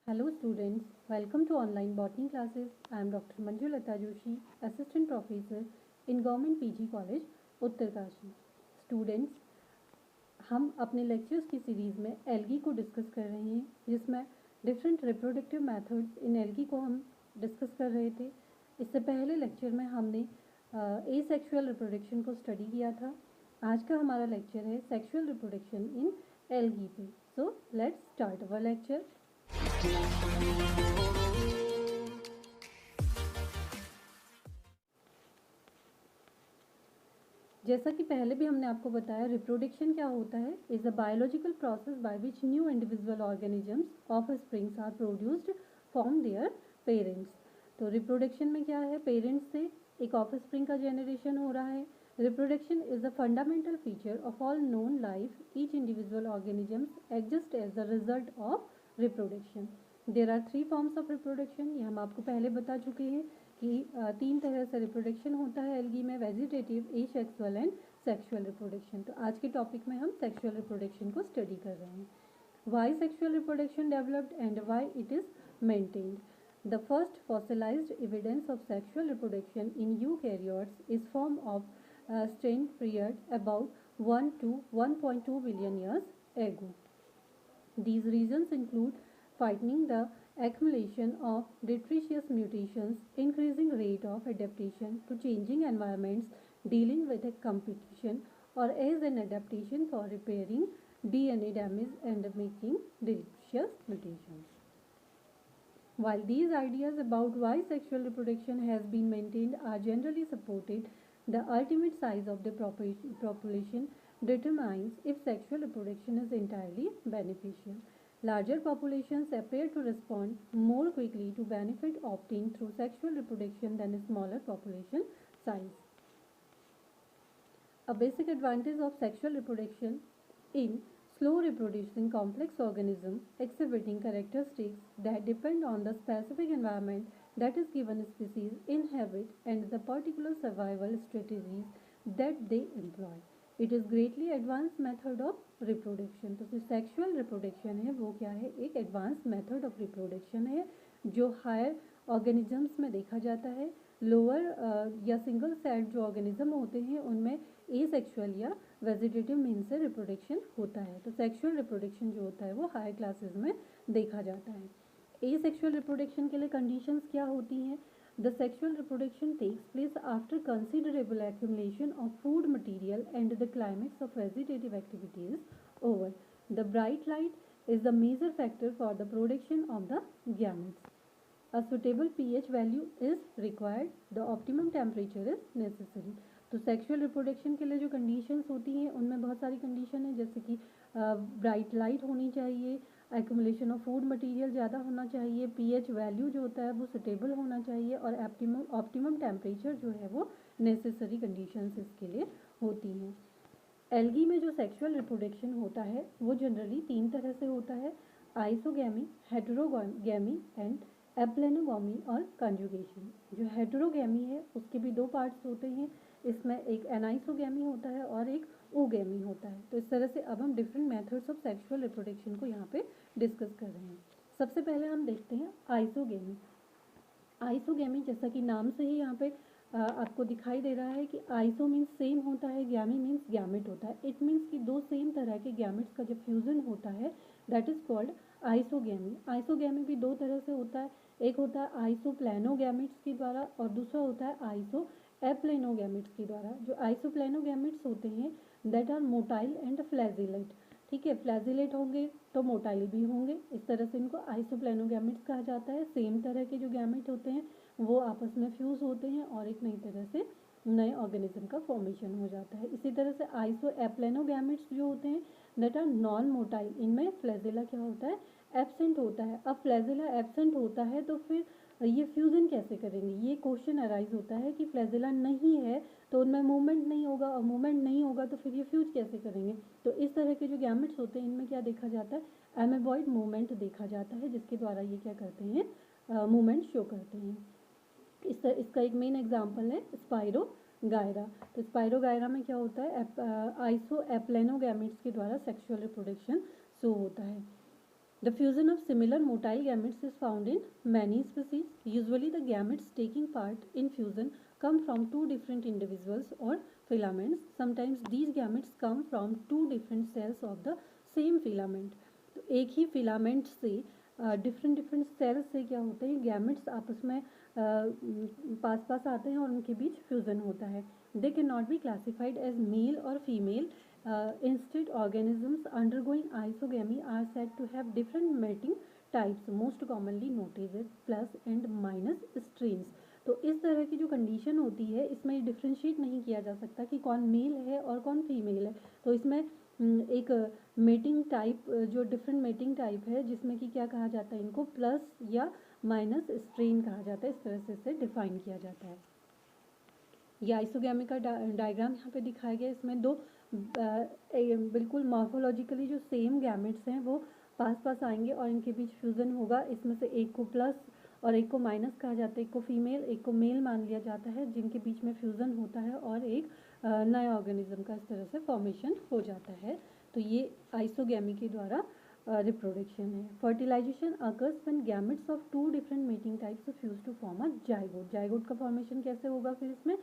Hello students, welcome to online botany classes. I am Dr. Manjulata Joshi, Assistant Professor in Government PG College, Uttarkashi. Students, हम अपने lectures की series में algae को discuss कर रहे हैं जिसमें different reproductive methods in algae को हम डिस्कस कर रहे थे. इससे पहले लेक्चर में हमने एसेक्सुअल रिप्रोडक्शन को स्टडी किया था. आज का हमारा लेक्चर है सेक्सुअल रिप्रोडक्शन इन एल्गी पे. So let's start our lecture. जैसा कि पहले भी हमने आपको बताया, रिप्रोडक्शन क्या होता है is a biological process by which new individual organisms offsprings are produced from their parents. तो रिप्रोडक्शन में क्या है, पेरेंट्स से एक ऑफ स्प्रिंग का जनरेशन हो रहा है. Reproduction is a fundamental feature of all known life. Each individual organisms exist as the result of reproduction. There are 3 forms of reproduction. ये हम आपको पहले बता चुके हैं कि 3 तरह से रिप्रोडक्शन होता है एल्गी में, vegetative, asexual and sexual reproduction. तो आज के टॉपिक में हम सेक्सुअल रिप्रोडक्शन को स्टडी कर रहे हैं. Why sexual reproduction developed and why it is maintained. The first fossilized evidence of sexual reproduction in eukaryotes is formed of strain period about 1 to 1.2 billion years ago. These reasons include fighting the accumulation of detritus mutations, increasing rate of adaptation to changing environments, dealing with a competition or as an adaptation for repairing DNA damage and making delicious mutations. While these ideas about why sexual reproduction has been maintained are generally supported, the ultimate size of the population determines if sexual reproduction is entirely beneficial. Larger populations appear to respond more quickly to benefit obtained through sexual reproduction than a smaller population size. A basic advantage of sexual reproduction in slow reproducing complex organisms exhibiting characteristics that depend on the specific environment that is given species inhabit and the particular survival strategies that they employ. It is greatly advanced method of reproduction. तो जो sexual reproduction है वो क्या है, एक advance method of reproduction है जो higher organisms में देखा जाता है. लोअर या सिंगल सेल्ड जो ऑर्गेनिज्म होते हैं उनमें एसेक्सुअल या वेजिटेटिव मीन्स से रिप्रोडक्शन होता है. तो सेक्सुअल रिप्रोडक्शन जो होता है वो हायर क्लासेस में देखा जाता है. एसेक्सुअल रिप्रोडक्शन के लिए कंडीशंस क्या होती हैं. The sexual reproduction takes place after considerable accumulation of food material and the climax of vegetative activities over. The bright light is the major factor for the production of the gametes. A suitable pH value is required. The optimum temperature is necessary. तो sexual reproduction के लिए जो conditions होती हैं उनमें बहुत सारी condition है, जैसे कि ब्राइट लाइट होनी चाहिए, एक्यूमुलेशन ऑफ फूड मटेरियल ज़्यादा होना चाहिए, पीएच वैल्यू जो होता है वो सुटेबल होना चाहिए और ऑप्टिमम टेम्परेचर जो है वो नेसेसरी कंडीशंस इसके लिए होती हैं. एल्गी में जो सेक्सुअल रिप्रोडक्शन होता है वो जनरली 3 तरह से होता है. आइसोगैमी, हेटेरोगैमी एंड एप्लेनोगैमी और कंजुगेशन. जो हेटेरोगैमी है उसके भी 2 पार्ट्स होते हैं. इसमें एक एनाइसोगैमी होता है और एक ओगैमी होता है. तो इस तरह से अब हम different methods of sexual reproduction को यहाँ पे डिस्कस कर रहे हैं. सबसे पहले हम देखते हैं आइसोगैमी. आइसोगैमी जैसा कि नाम से ही यहाँ पे आपको दिखाई दे रहा है कि आइसो मीन्स सेम होता है, गैमी मीन्स गैमेट होता है. इट मीन्स कि 2 सेम तरह के गैमेट्स का जब फ्यूजन होता है that is called isogamy. Isogamy भी 2 तरह से होता है. एक होता है आइसोप्लेनोगैमेट्स के द्वारा और दूसरा होता है आइसो एप्लेनोगैमेट्स के द्वारा. जो आइसोप्लेनोगैमेट्स होते हैं that are motile and flagellate. ठीक है, फ्लैजिलेट होंगे तो मोटाइल भी होंगे. इस तरह से इनको आइसोप्लेनोगैमेट्स कहा जाता है. सेम तरह के जो गैमेट होते हैं वो आपस में फ्यूज होते हैं और एक नई तरह से नए ऑर्गेनिज्म का फॉर्मेशन हो जाता है. इसी तरह से आइसो एप्लेनोगैमेट्स जो होते हैं दैट आर नॉन मोटाइल. इनमें फ्लैजिला क्या होता है, एब्सेंट होता है. अब फ्लैजिला एब्सेंट होता है तो फिर ये फ्यूज़न कैसे करेंगे, ये क्वेश्चन अराइज होता है कि फ्लैजिला नहीं है तो उनमें मूवमेंट नहीं होगा और मूवमेंट नहीं होगा तो फिर ये फ्यूज कैसे करेंगे. तो इस तरह के जो गैमेट्स होते हैं इनमें क्या देखा जाता है, एमेबॉइड मूवमेंट देखा जाता है जिसके द्वारा ये क्या करते हैं, मूवमेंट शो करते हैं. इसका एक मेन एग्जाम्पल है स्पाइरोगायरा. तो स्पाइरोगायरा में क्या होता है, आइसो एप्लेनोगैमेट्स के द्वारा सेक्सुअल रिप्रोडक्शन शो होता है. The fusion of similar motile gametes is found in many species. Usually, the gametes taking part in fusion come from two different individuals or filaments. Sometimes these gametes come from two different cells of the same filament. तो एक ही filament से different different cells से क्या होता है, gametes आपस में पास पास आते हैं और उनके बीच फ्यूज़न होता है. They can not be classified as male और female. Instead, organisms undergoing isogamy are said to have different mating types, most commonly noted as plus and minus strains. तो इस तरह की जो कंडीशन होती है इसमें डिफ्रेंशिएट नहीं किया जा सकता कि कौन मेल है और कौन फीमेल है. तो इसमें एक मेटिंग टाइप, जो डिफरेंट मेटिंग टाइप है जिसमें कि क्या कहा जाता है, इनको प्लस या माइनस स्ट्रेन कहा जाता है. इस तरह से इसे डिफाइन किया जाता है. ये आइसोगैमी का डायग्राम यहाँ पे दिखाया गया. इसमें दो बिल्कुल मॉर्फोलॉजिकली जो सेम गैमेट्स हैं वो पास पास आएंगे और इनके बीच फ्यूज़न होगा. इसमें से एक को प्लस और एक को माइनस कहा जाता है, एक को फीमेल एक को मेल मान लिया जाता है, जिनके बीच में फ्यूज़न होता है और एक नया ऑर्गेनिज्म का इस तरह से फॉर्मेशन हो जाता है. तो ये आइसोगैमी के द्वारा रिप्रोडक्शन है. Fertilization occurs when gametes of two different mating types fuse to form a zygote. Zygote का फॉर्मेशन कैसे होगा, फिर इसमें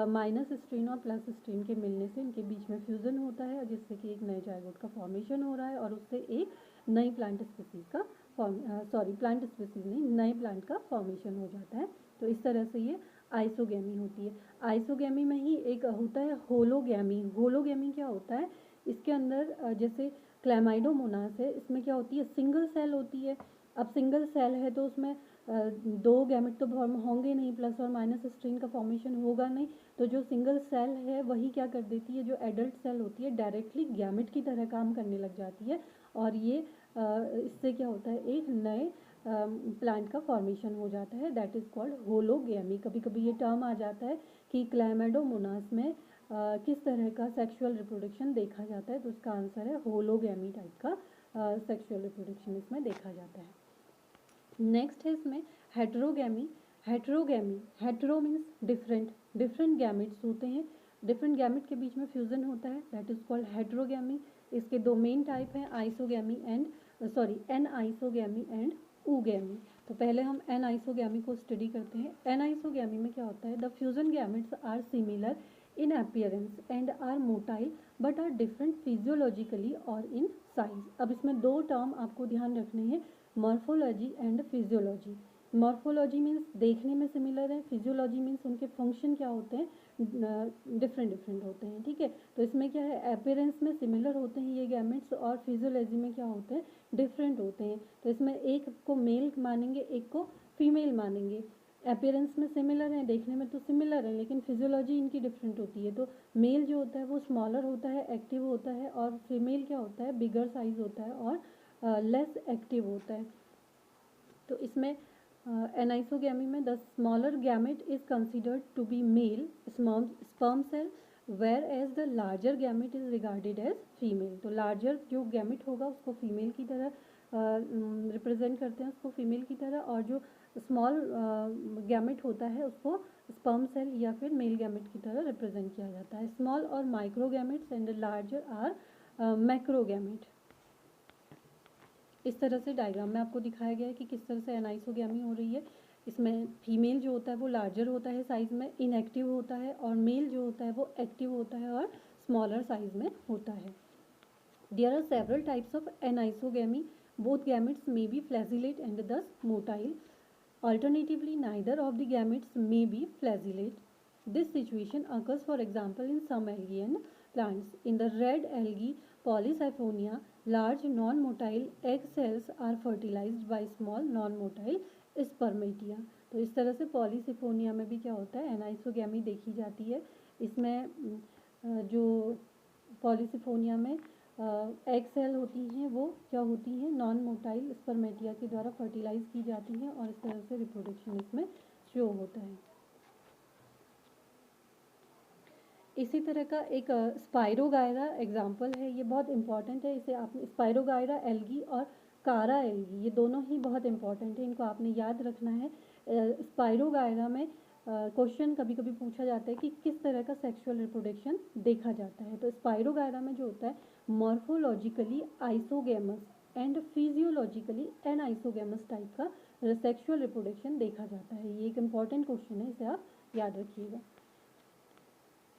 माइनस स्ट्रेन और प्लस स्ट्रेन के मिलने से इनके बीच में फ्यूज़न होता है जिससे कि एक नए जाइगोट का फॉर्मेशन हो रहा है और उससे एक नई प्लांट स्पीसीज का प्लांट स्पीसीज नहीं, नए प्लांट का फॉर्मेशन हो जाता है. तो इस तरह से ये आइसोगैमी होती है. आइसोगैमी में ही एक होता है होलोगैमी. होलोगैमी क्या होता है, इसके अंदर जैसे क्लैमाइडोमोनास है, इसमें क्या होती है, सिंगल सेल होती है. अब सिंगल सेल है तो उसमें दो गैमेट तो फॉर्म होंगे नहीं, प्लस और माइनस स्ट्रेन का फॉर्मेशन होगा नहीं. तो जो सिंगल सेल है वही क्या कर देती है, जो एडल्ट सेल होती है डायरेक्टली गैमेट की तरह काम करने लग जाती है और ये इससे क्या होता है, एक नए प्लांट का फॉर्मेशन हो जाता है. That is called hologamy. कभी कभी ये टर्म आ जाता है कि क्लैमाइडोमोनास में किस तरह का सेक्सुअल रिप्रोडक्शन देखा जाता है, तो उसका आंसर है होलोगैमी टाइप का सेक्सुअल रिप्रोडक्शन इसमें देखा जाता है. नेक्स्ट है इसमें heterogamy. Heterogamy, hetero means different, different gametes होते हैं, डिफरेंट गैमेट के बीच में फ्यूज़न होता है. That is called heterogamy. इसके दो मेन टाइप हैं, isogamy and anisogamy and oogamy. तो पहले हम एन आइसोगैमी को स्टडी करते हैं. एन आइसोगैमी में क्या होता है, the fusion gametes are similar in appearance and are motile but are different physiologically or in size. अब इसमें दो टर्म आपको ध्यान रखने हैं, morphology and physiology. Morphology means देखने में सिमिलर है, फिजियोलॉजी मीन्स उनके फंक्शन क्या होते हैं, डिफरेंट डिफरेंट होते हैं. ठीक है, तो इसमें क्या है, अपीयरेंस में सिमिलर होते हैं ये गैमेट्स और फिजियोलॉजी में क्या होते हैं, डिफरेंट होते हैं. तो इसमें एक को मेल मानेंगे, एक को फीमेल मानेंगे. अपीयरेंस में सिमिलर है, देखने में तो सिमिलर है, लेकिन फिजियोलॉजी इनकी डिफरेंट होती है. तो मेल जो होता है वो स्मॉलर होता है, एक्टिव होता है, और फीमेल क्या होता है, बिगर साइज होता है और लेस एक्टिव होता है. तो इसमें एनाइसोगैमी में the smaller gamete is considered to be male sperm cell, whereas the larger gamete is regarded as female. तो लार्जर जो गैमेट होगा उसको फीमेल की तरह रिप्रेजेंट करते हैं, उसको फीमेल की तरह, और जो स्मॉल गैमेट होता है उसको स्पर्म सेल या फिर मेल गैमेट की तरह रिप्रेजेंट किया जाता है. स्मॉल और micro gametes and larger are macro gamete. इस तरह से डायग्राम में आपको दिखाया गया है कि किस तरह से एनाइसोगैमी हो रही है. इसमें फीमेल जो होता है वो लार्जर होता है साइज़ में, इनएक्टिव होता है, और मेल जो होता है वो एक्टिव होता है और स्मॉलर साइज़ में होता है. There are several types of anisogamy. Both gametes may be flagellate and thus motile. Alternatively, neither of the gametes may be flagellate. This situation occurs, for example, in some algae and plants. In the red algae Polysiphonia, large non-motile egg cells are fertilized by small non-motile spermatia. तो इस तरह से Polysiphonia में भी क्या होता है, anisogamy देखी जाती है. इसमें जो पॉलीसिफोनिया में एग सेल होती हैं वो क्या होती हैं, नॉन मोटाइल स्पर्मेटिया के द्वारा फर्टिलाइज की जाती हैं और इस तरह से रिप्रोडक्शन इसमें शो होता है. इसी तरह का एक स्पाइरोगायरा एग्जाम्पल है, ये बहुत इंपॉर्टेंट है. इसे आप स्पाइरोगायरा एल्गी और कारा एल्गी, ये दोनों ही बहुत इंपॉर्टेंट है, इनको आपने याद रखना है. स्पाइरोगायरा में क्वेश्चन कभी कभी पूछा जाता है कि किस तरह का सेक्सुअल रिप्रोडक्शन देखा जाता है. तो स्पाइरोगायरा में जो होता है morphologically isogamous and physiologically anisogamous type का सेक्सुअल रिप्रोडक्शन देखा जाता है। ये एक इंपॉर्टेंट क्वेश्चन है, इसे आप याद रखिएगा।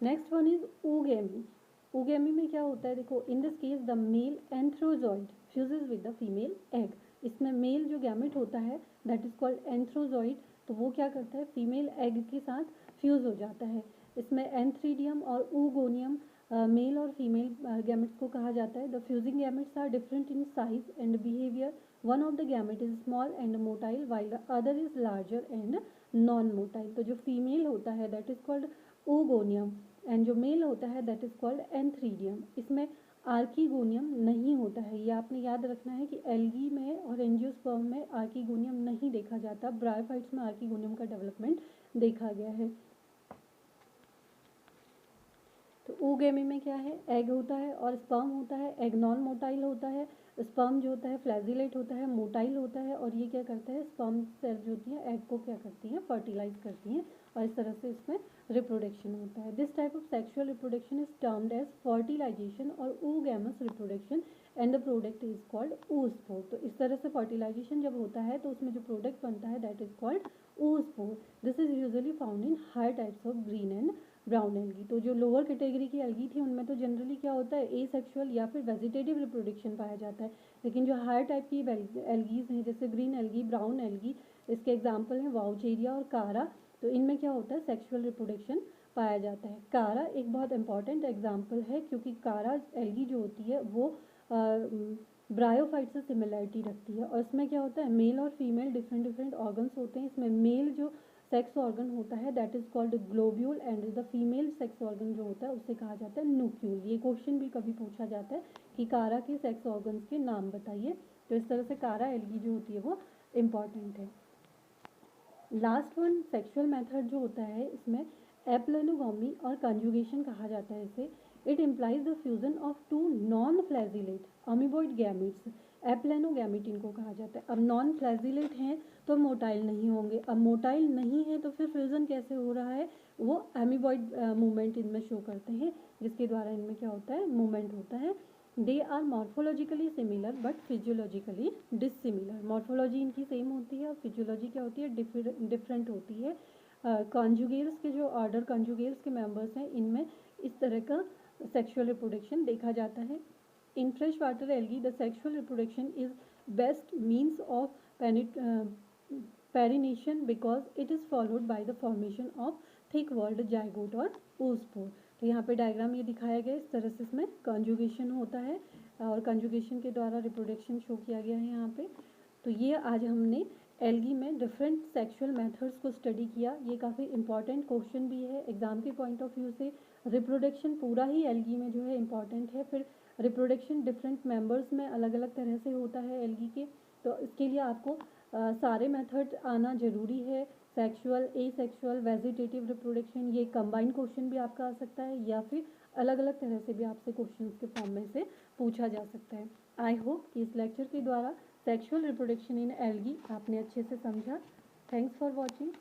Next one is oogamy। oogamy में क्या होता है, देखो, in this case the male antherozoid fuses with the female egg. इसमें मेल जो गैमेट होता है दैट इज कॉल्ड एंथ्रोजॉइड, तो वो क्या करता है, फीमेल एग के साथ फ्यूज हो जाता है। इसमें एंथ्रीडियम और oogoनियम मेल और फीमेल गैमेट्स को कहा जाता है। The fusing gametes are different in size and behaviour. One of the gamete is small and motile while the other is larger and non motile. तो जो फीमेल होता है that is called oogonium and जो male होता है that is called antheridium. इसमें archegonium नहीं होता है, ये आपने याद रखना है कि एल्गी में और एंजियोस्पर्म में आर्कीगोनियम नहीं देखा जाता। ब्रायोफाइट्स में आर्कीगोनियम का डेवलपमेंट देखा गया है। तो oogamy में क्या है, एग होता है और स्पर्म होता है। एग नॉन मोटाइल होता है, स्पर्म जो होता है फ्लैजिलेट होता है, मोटाइल होता है, और ये क्या करता है, स्पर्म सेल जो होती है एग को क्या करती हैं, फर्टिलाइज करती हैं, और इस तरह से इसमें रिप्रोडक्शन होता है। This type of sexual reproduction is termed as fertilization और oogamous reproduction and the product is called oospore। तो इस तरह से फर्टिलाइजेशन जब होता है तो उसमें जो प्रोडक्ट बनता है that is called oospore। This is usually found in higher types of green and brown algae. तो जो लोअर कैटेगरी की एल्गी थी उनमें तो जनरली क्या होता है, एसेक्सुअल या फिर वेजिटेटिव रिप्रोडक्शन पाया जाता है। लेकिन जो हायर टाइप की एल्गीज हैं जैसे ग्रीन एल्गी, ब्राउन एल्गी, इसके एग्जाम्पल हैं वाउचेरिया और कारा, तो इनमें क्या होता है, सेक्सुअल रिप्रोडक्शन पाया जाता है। कारा एक बहुत इंपॉर्टेंट एग्जाम्पल है क्योंकि कारा एल्गी जो होती है वो ब्रायोफाइट से सिमिलरिटी रखती है, और इसमें क्या होता है, मेल और फीमेल डिफरेंट डिफरेंट ऑर्गन्स होते हैं। इसमें मेल जो सेक्स ऑर्गन होता है that is called globule and the female sex organ जो होता है उसे कहा जाता है न्यूक्यूल। ये क्वेश्चन भी कभी पूछा जाता है कि कारा के सेक्स ऑर्गन्स के नाम बताइए। तो इस तरह से कारा एल्गी जो होती है वो इम्पॉर्टेंट है। लास्ट वन सेक्सुअल मेथड जो होता है इसमें एप्लेनोगोमी और कंजुगेशन कहा जाता है इसे। It implies the fusion of two non flagellate amoeboid gametes. Aplanogamete इनको कहा जाता है। अब नॉन फ्लैजिलेट हैं तो मोटाइल नहीं होंगे, अब मोटाइल नहीं है तो फिर फ्यूजन कैसे हो रहा है, वो एमीबॉइड मूवमेंट इनमें शो करते हैं, जिसके द्वारा इनमें क्या होता है, मूवमेंट होता है। They are morphologically similar but physiologically dissimilar. Morphology इनकी सेम होती है और फिजियोलॉजी क्या होती है, डिफरेंट होती है। कॉन्जुगेल्स के जो ऑर्डर कॉन्जुगेल्स के मेंबर्स हैं इनमें इस तरह का सेक्सुअल रिप्रोडक्शन देखा जाता है। In fresh water algae the sexual reproduction is best means of perennation because it is followed by the formation of thick walled zygote और oospore। तो यहाँ पे डायग्राम ये दिखाया गया, इस तरह से इसमें कंजुगेशन होता है और कंजुगेशन के द्वारा रिप्रोडक्शन शो किया गया है यहाँ पे। तो ये आज हमने एल्गी में डिफरेंट सेक्सुअल मेथड्स को स्टडी किया। ये काफ़ी इंपॉर्टेंट क्वेश्चन भी है एग्जाम के पॉइंट ऑफ व्यू से। रिप्रोडक्शन पूरा ही एल्गी में जो है इंपॉर्टेंट है। फिर रिप्रोडक्शन डिफरेंट मेंबर्स में अलग अलग तरह से होता है एल्गी के, तो इसके लिए आपको सारे मेथड आना ज़रूरी है। सेक्सुअल, एसेक्सुअल, वेजिटेटिव रिप्रोडक्शन, ये कंबाइंड क्वेश्चन भी आपका आ सकता है या फिर अलग अलग तरह से भी आपसे क्वेश्चंस के फॉर्म में से पूछा जा सकता है। आई होप कि इस लेक्चर के द्वारा सेक्सुअल रिप्रोडक्शन इन एल्गी आपने अच्छे से समझा। Thanks for watching.